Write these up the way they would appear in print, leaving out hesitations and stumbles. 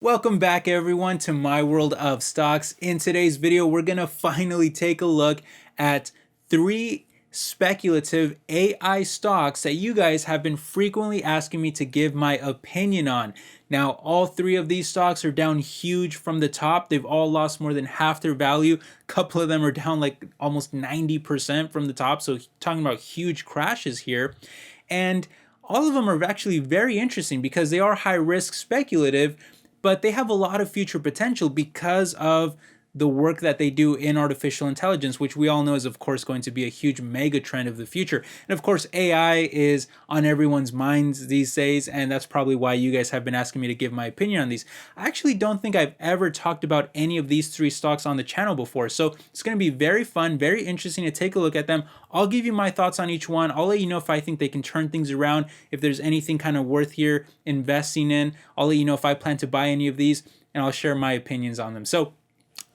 Welcome back everyone to my world of stocks. In today's video, we're gonna finally take a look at three speculative AI stocks that you guys have been frequently asking me to give my opinion on. Now, all three of these stocks are down huge from the top. They've all lost more than half their value. A couple of them are down like almost 90% from the top. So talking about huge crashes here. And all of them are actually very interesting because they are high risk speculative, but they have a lot of future potential because of the work that they do in artificial intelligence, which we all know is, of course, going to be a huge mega trend of the future. And of course, AI is on everyone's minds these days, and that's probably why you guys have been asking me to give my opinion on these. I actually don't think I've ever talked about any of these three stocks on the channel before, so it's going to be very fun, very interesting to take a look at them. I'll give you my thoughts on each one. I'll let you know if I think they can turn things around, if there's anything kind of worth here investing in. I'll let you know if I plan to buy any of these, and I'll share my opinions on them. So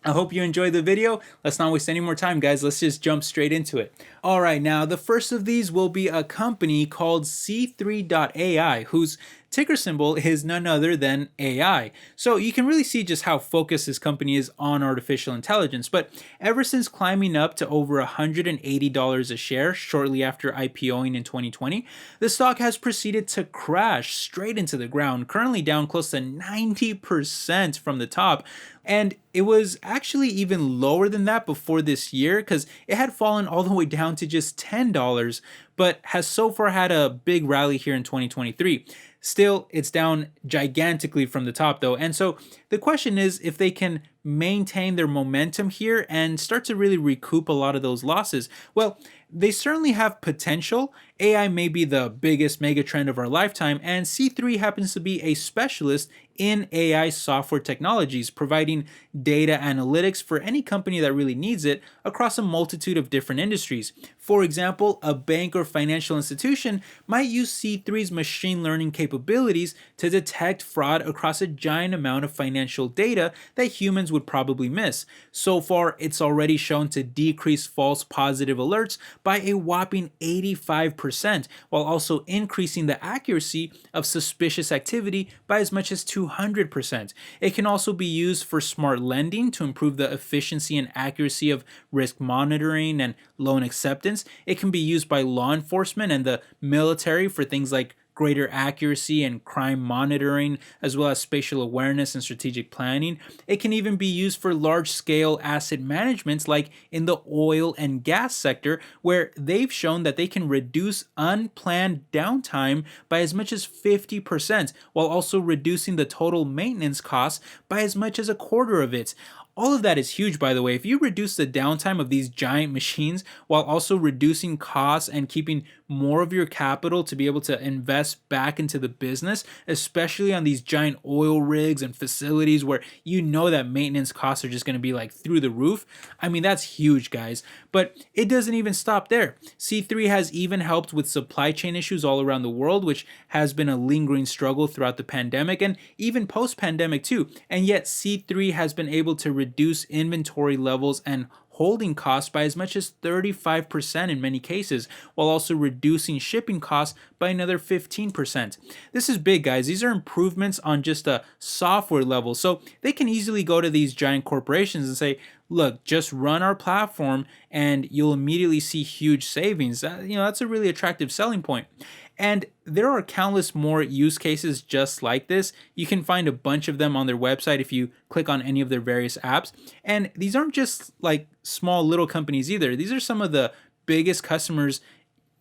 I hope you enjoyed the video. Let's not waste any more time, guys. Let's just jump straight into it. All right, now the first of these will be a company called C3.ai, whose ticker symbol is none other than AI. So you can really see just how focused this company is on artificial intelligence. But ever since climbing up to over $180 a share shortly after IPOing in 2020, the stock has proceeded to crash straight into the ground, currently down close to 90% from the top. And it was actually even lower than that before this year because it had fallen all the way down to just $10, but has so far had a big rally here in 2023. Still, it's down gigantically from the top though. And so the question is if they can maintain their momentum here and start to really recoup a lot of those losses. Well, they certainly have potential. AI may be the biggest megatrend of our lifetime, and C3 happens to be a specialist in AI software technologies, providing data analytics for any company that really needs it across a multitude of different industries. For example, a bank or financial institution might use C3's machine learning capabilities to detect fraud across a giant amount of financial data that humans would probably miss. So far, it's already shown to decrease false positive alerts by a whopping 85%, while also increasing the accuracy of suspicious activity by as much as 200%. It can also be used for smart lending to improve the efficiency and accuracy of risk monitoring and loan acceptance. It can be used by law enforcement and the military for things like greater accuracy and crime monitoring, as well as spatial awareness and strategic planning. It can even be used for large-scale asset management, like in the oil and gas sector, where they've shown that they can reduce unplanned downtime by as much as 50%, while also reducing the total maintenance costs by as much as a quarter of it. All of that is huge, by the way. If you reduce the downtime of these giant machines while also reducing costs and keeping more of your capital to be able to invest back into the business, especially on these giant oil rigs and facilities where you know that maintenance costs are just going to be like through the roof. I mean, that's huge, guys. But it doesn't even stop there. C3 has even helped with supply chain issues all around the world, which has been a lingering struggle throughout the pandemic and even post-pandemic too. And yet C3 has been able to reduce inventory levels and holding costs by as much as 35% in many cases, while also reducing shipping costs by another 15%. This is big, guys. These are improvements on just a software level. So they can easily go to these giant corporations and say, look, just run our platform and you'll immediately see huge savings. That's a really attractive selling point. And there are countless more use cases just like this. You can find a bunch of them on their website if you click on any of their various apps. And these aren't just like small little companies either. These are some of the biggest customers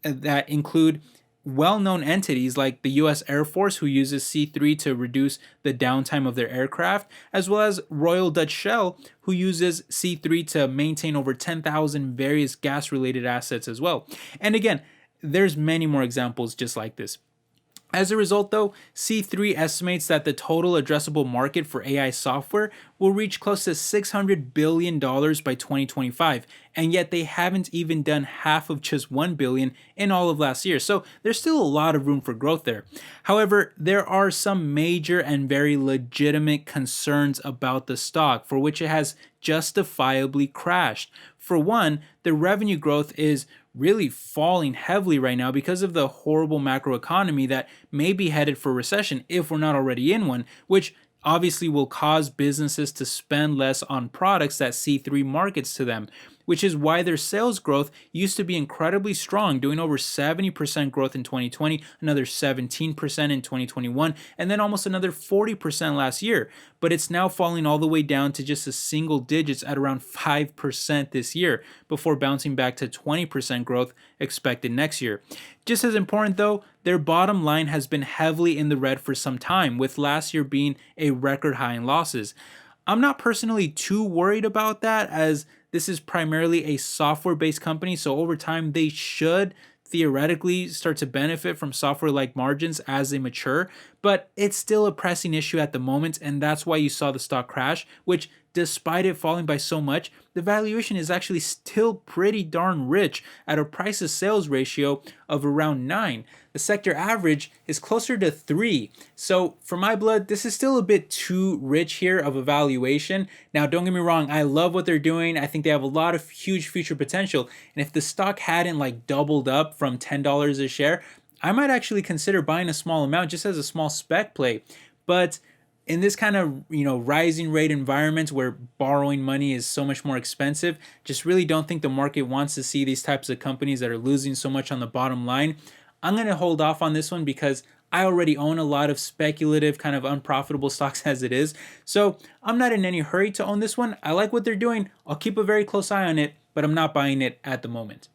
that include well-known entities like the US Air Force, who uses C3 to reduce the downtime of their aircraft, as well as Royal Dutch Shell, who uses C3 to maintain over 10,000 various gas-related assets as well. And again, there's many more examples just like this. As a result, though, C3 estimates that the total addressable market for AI software will reach close to $600 billion by 2025, and yet they haven't even done half of just $1 billion in all of last year, so there's still a lot of room for growth there. However, there are some major and very legitimate concerns about the stock, for which it has justifiably crashed. For one, the revenue growth is really falling heavily right now because of the horrible macroeconomy that may be headed for recession if we're not already in one, which obviously will cause businesses to spend less on products that C3 markets to them, which is why their sales growth used to be incredibly strong, doing over 70% growth in 2020, another 17% in 2021, and then almost another 40% last year. But it's now falling all the way down to just a single digits at around 5% this year, before bouncing back to 20% growth expected next year. Just as important though, their bottom line has been heavily in the red for some time, with last year being a record high in losses. I'm not personally too worried about that, as this is primarily a software based company, so over time they should theoretically start to benefit from software like margins as they mature, but it's still a pressing issue at the moment, and that's why you saw the stock crash, which despite it falling by so much, the valuation is actually still pretty darn rich at a price to sales ratio of around 9. The sector average is closer to 3. So for my blood, this is still a bit too rich here of a valuation. Now, don't get me wrong, I love what they're doing. I think they have a lot of huge future potential. And if the stock hadn't like doubled up from $10 a share, I might actually consider buying a small amount just as a small spec play. But in this kind of rising rate environment where borrowing money is so much more expensive, just really don't think the market wants to see these types of companies that are losing so much on the bottom line. I'm going to hold off on this one because I already own a lot of speculative kind of unprofitable stocks as it is. So I'm not in any hurry to own this one. I like what they're doing. I'll keep a very close eye on it, but I'm not buying it at the moment.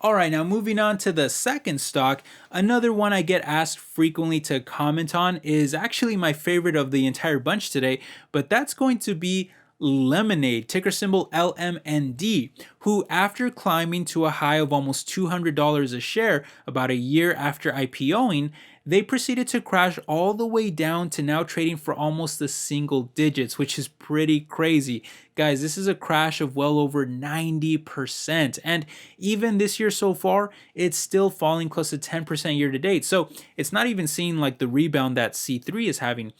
All right, now moving on to the second stock, another one I get asked frequently to comment on is actually my favorite of the entire bunch today, but that's going to be Lemonade, ticker symbol LMND, who after climbing to a high of almost $200 a share about a year after IPOing, they proceeded to crash all the way down to now trading for almost the single digits, which is pretty crazy. Guys, this is a crash of well over 90%. And even this year so far, it's still falling close to 10% year to date. So it's not even seeing like the rebound that C3 is having.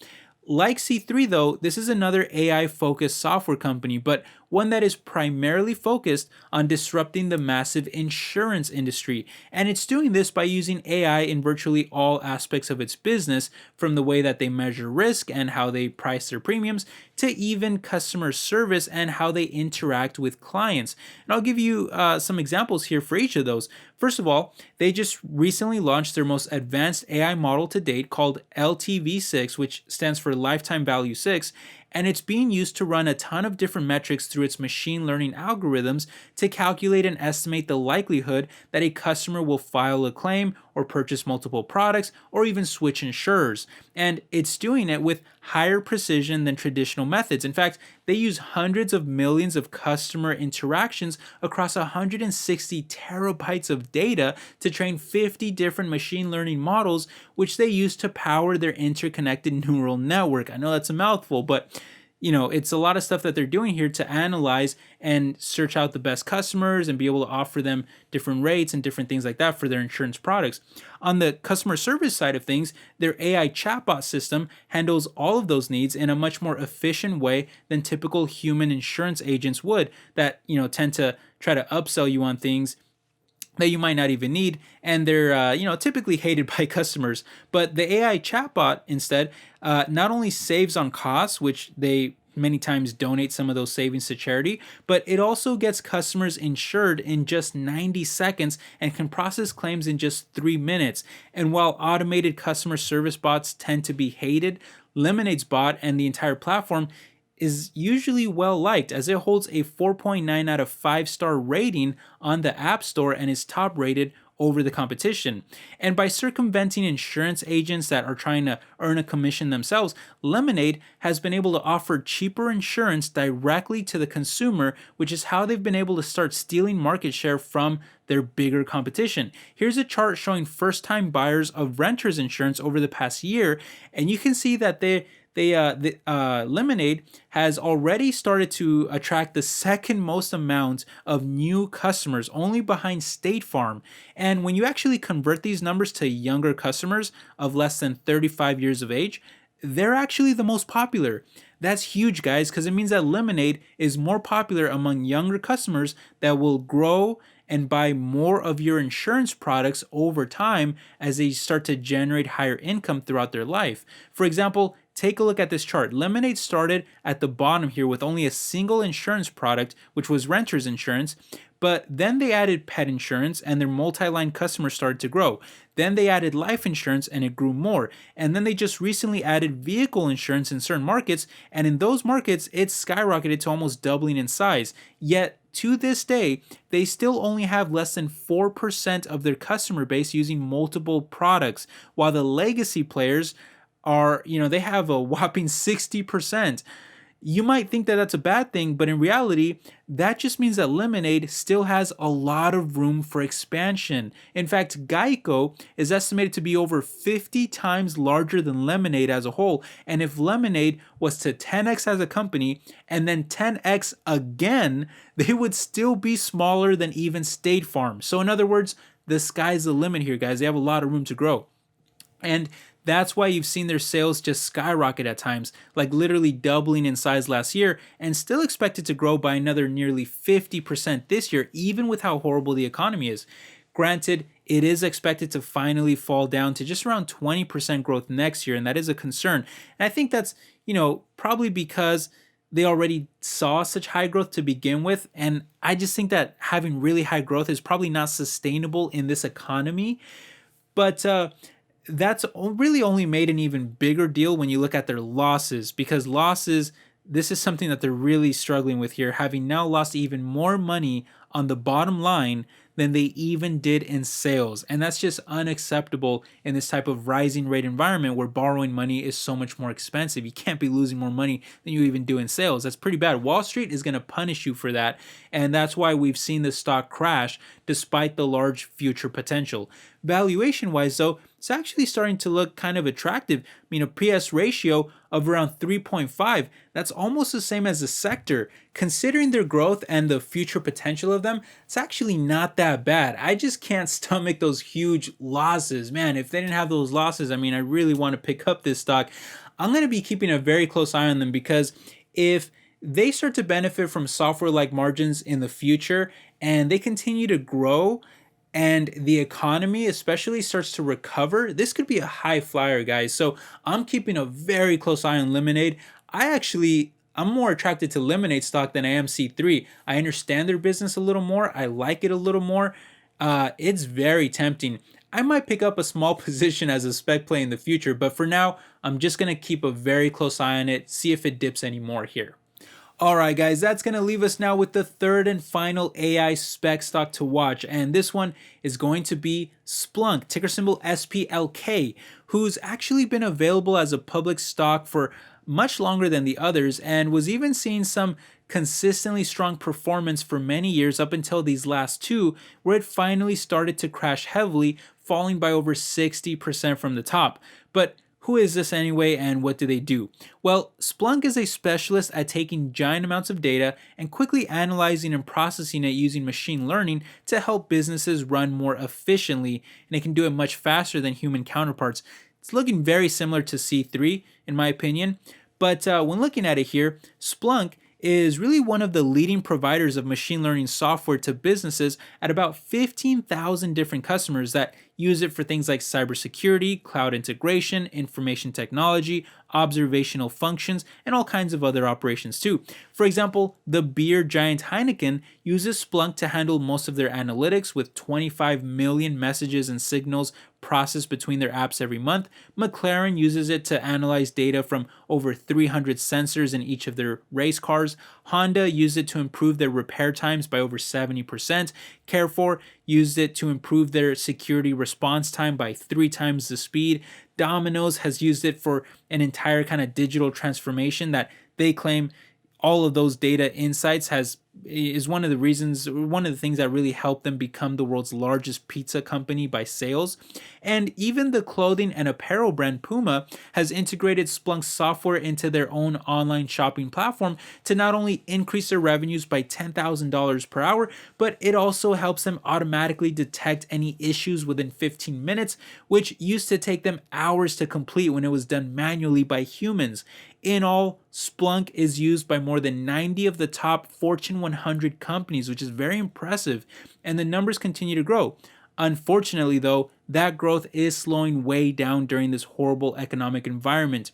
Like C3 though, this is another AI focused software company, but one that is primarily focused on disrupting the massive insurance industry. And it's doing this by using AI in virtually all aspects of its business, from the way that they measure risk and how they price their premiums, to even customer service and how they interact with clients. And I'll give you some examples here for each of those. First of all, they just recently launched their most advanced AI model to date called LTV6, which stands for Lifetime Value 6, and it's being used to run a ton of different metrics through its machine learning algorithms to calculate and estimate the likelihood that a customer will file a claim or purchase multiple products or even switch insurers. And it's doing it with higher precision than traditional methods. In fact, they use hundreds of millions of customer interactions across 160 terabytes of data to train 50 different machine learning models, which they use to power their interconnected neural network. I know that's a mouthful, but it's a lot of stuff that they're doing here to analyze and search out the best customers and be able to offer them different rates and different things like that for their insurance products. On the customer service side of things, their AI chatbot system handles all of those needs in a much more efficient way than typical human insurance agents would, that tend to try to upsell you on things that you might not even need, and they're typically hated by customers. But the AI chatbot instead not only saves on costs, which they many times donate some of those savings to charity, but it also gets customers insured in just 90 seconds and can process claims in just 3 minutes. And while automated customer service bots tend to be hated, Lemonade's bot and the entire platform is usually well liked, as it holds a 4.9 out of 5-star rating on the App Store and is top rated over the competition. And by circumventing insurance agents that are trying to earn a commission themselves, Lemonade has been able to offer cheaper insurance directly to the consumer, which is how they've been able to start stealing market share from their bigger competition. Here's a chart showing first-time buyers of renters insurance over the past year, and you can see that Lemonade has already started to attract the second most amount of new customers, only behind State Farm. And when you actually convert these numbers to younger customers of less than 35 years of age, they're actually the most popular. That's huge, guys, because it means that Lemonade is more popular among younger customers that will grow and buy more of your insurance products over time as they start to generate higher income throughout their life. For example, take a look at this chart. Lemonade started at the bottom here with only a single insurance product, which was renter's insurance. But then they added pet insurance and their multi-line customers started to grow. Then they added life insurance and it grew more. And then they just recently added vehicle insurance in certain markets. And in those markets, it skyrocketed to almost doubling in size. Yet to this day, they still only have less than 4% of their customer base using multiple products, while the legacy players are, they have a whopping 60%. You might think that that's a bad thing, but in reality, that just means that Lemonade still has a lot of room for expansion. In fact, Geico is estimated to be over 50 times larger than Lemonade as a whole. And if Lemonade was to 10x as a company and then 10x again, they would still be smaller than even State Farm. So in other words, the sky's the limit here, guys. They have a lot of room to grow. And that's why you've seen their sales just skyrocket at times, like literally doubling in size last year, and still expected to grow by another nearly 50% this year, even with how horrible the economy is. Granted, it is expected to finally fall down to just around 20% growth next year, and that is a concern. And I think that's, probably because they already saw such high growth to begin with, and I just think that having really high growth is probably not sustainable in this economy. But that's really only made an even bigger deal when you look at their losses, because losses, this is something that they're really struggling with here, having now lost even more money on the bottom line than they even did in sales. And that's just unacceptable in this type of rising rate environment where borrowing money is so much more expensive. You can't be losing more money than you even do in sales. That's pretty bad. Wall Street is going to punish you for that. And that's why we've seen the stock crash despite the large future potential. Valuation wise though, it's actually starting to look kind of attractive. A PS ratio of around 3.5. That's almost the same as the sector. Considering their growth and the future potential of them, it's actually not that bad. I just can't stomach those huge losses. Man, if they didn't have those losses, I really want to pick up this stock. I'm going to be keeping a very close eye on them, because if they start to benefit from software-like margins in the future and they continue to grow, and the economy especially starts to recover, this could be a high flyer, guys. So I'm keeping a very close eye on Lemonade. I'm more attracted to Lemonade stock than I am C3. I understand their business a little more. I like it a little more. It's very tempting. I might pick up a small position as a spec play in the future, but for now, I'm just going to keep a very close eye on it, see if it dips any more here. Alright guys, that's going to leave us now with the third and final AI spec stock to watch, and this one is going to be Splunk, ticker symbol SPLK, who's actually been available as a public stock for much longer than the others and was even seeing some consistently strong performance for many years up until these last two, where it finally started to crash heavily, falling by over 60% from the top. But who is this anyway, and what do they do? Well, Splunk is a specialist at taking giant amounts of data and quickly analyzing and processing it using machine learning to help businesses run more efficiently, and it can do it much faster than human counterparts. It's looking very similar to C3 in my opinion, but when looking at it here, Splunk is really one of the leading providers of machine learning software to businesses at about 15,000 different customers that use it for things like cybersecurity, cloud integration, information technology, observational functions, and all kinds of other operations too. For example, the beer giant Heineken uses Splunk to handle most of their analytics with 25 million messages and signals processed between their apps every month. McLaren uses it to analyze data from over 300 sensors in each of their race cars. Honda used it to improve their repair times by over 70%. Carrefour used it to improve their security response time by 3 times the speed. Domino's has used it for an entire kind of digital transformation that they claim all of those data insights is one of the things that really helped them become the world's largest pizza company by sales. And even the clothing and apparel brand Puma has integrated Splunk software into their own online shopping platform to not only increase their revenues by $10,000 per hour, but it also helps them automatically detect any issues within 15 minutes, which used to take them hours to complete when it was done manually by humans. In all, Splunk is used by more than 90 of the top Fortune 100 companies, which is very impressive, and the numbers continue to grow. Unfortunately, though, that growth is slowing way down during this horrible economic environment.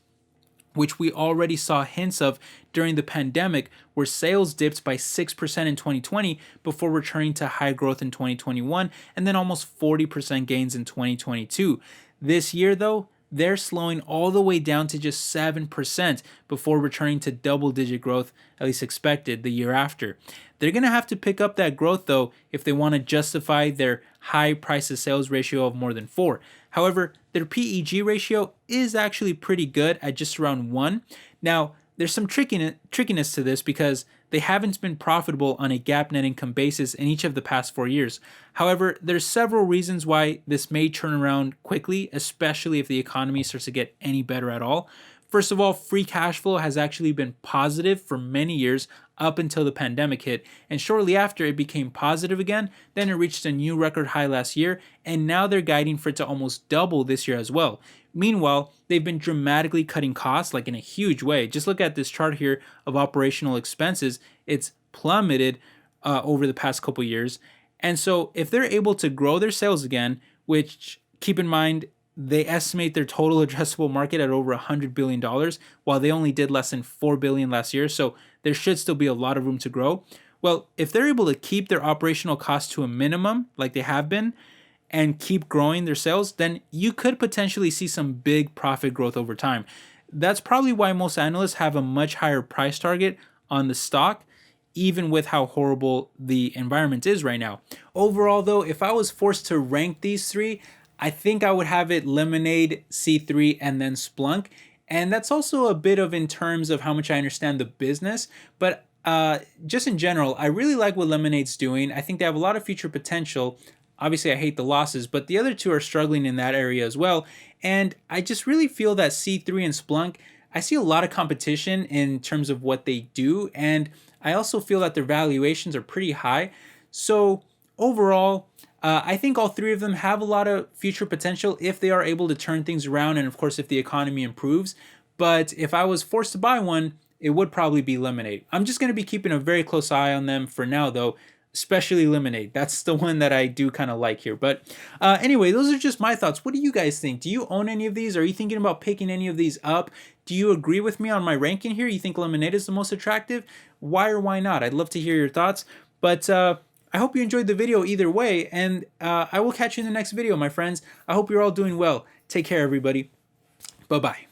which we already saw hints of during the pandemic, where sales dipped by 6% in 2020 before returning to high growth in 2021 and then almost 40% gains in 2022. This year, though, they're slowing all the way down to just 7% before returning to double-digit growth, at least expected, the year after. They're going to have to pick up that growth, though, if they want to justify their high price-to-sales ratio of more than 4. However, their PEG ratio is actually pretty good at just around 1. Now, there's some trickiness to this because they haven't been profitable on a GAAP net income basis in each of the past 4 years. However, there's several reasons why this may turn around quickly, especially if the economy starts to get any better at all. First of all, free cash flow has actually been positive for many years up until the pandemic hit, and shortly after it became positive again. Then it reached a new record high last year, and now they're guiding for it to almost double this year as well. Meanwhile, they've been dramatically cutting costs, like in a huge way. Just look at this chart here of operational expenses. It's plummeted over the past couple years. And so if they're able to grow their sales again, which, keep in mind, they estimate their total addressable market at over $100 billion, while they only did less than $4 billion last year. So there should still be a lot of room to grow. Well, if they're able to keep their operational costs to a minimum, like they have been, and keep growing their sales, then you could potentially see some big profit growth over time. That's probably why most analysts have a much higher price target on the stock, even with how horrible the environment is right now. Overall, though, if I was forced to rank these three, I think I would have it Lemonade, C3, and then Splunk. And that's also a bit of in terms of how much I understand the business. But just in general, I really like what Lemonade's doing. I think they have a lot of future potential. Obviously, I hate the losses, but the other two are struggling in that area as well. And I just really feel that C3 and Splunk, I see a lot of competition in terms of what they do. And I also feel that their valuations are pretty high. So overall, I think all three of them have a lot of future potential if they are able to turn things around and, of course, if the economy improves. But if I was forced to buy one, it would probably be Lemonade. I'm just going to be keeping a very close eye on them for now, though, especially Lemonade. That's the one that I do kind of like here. But anyway, those are just my thoughts. What do you guys think? Do you own any of these? Are you thinking about picking any of these up? Do you agree with me on my ranking here? You think Lemonade is the most attractive? Why or why not? I'd love to hear your thoughts. But I hope you enjoyed the video either way, and I will catch you in the next video, my friends. I hope you're all doing well. Take care, everybody. Bye-bye.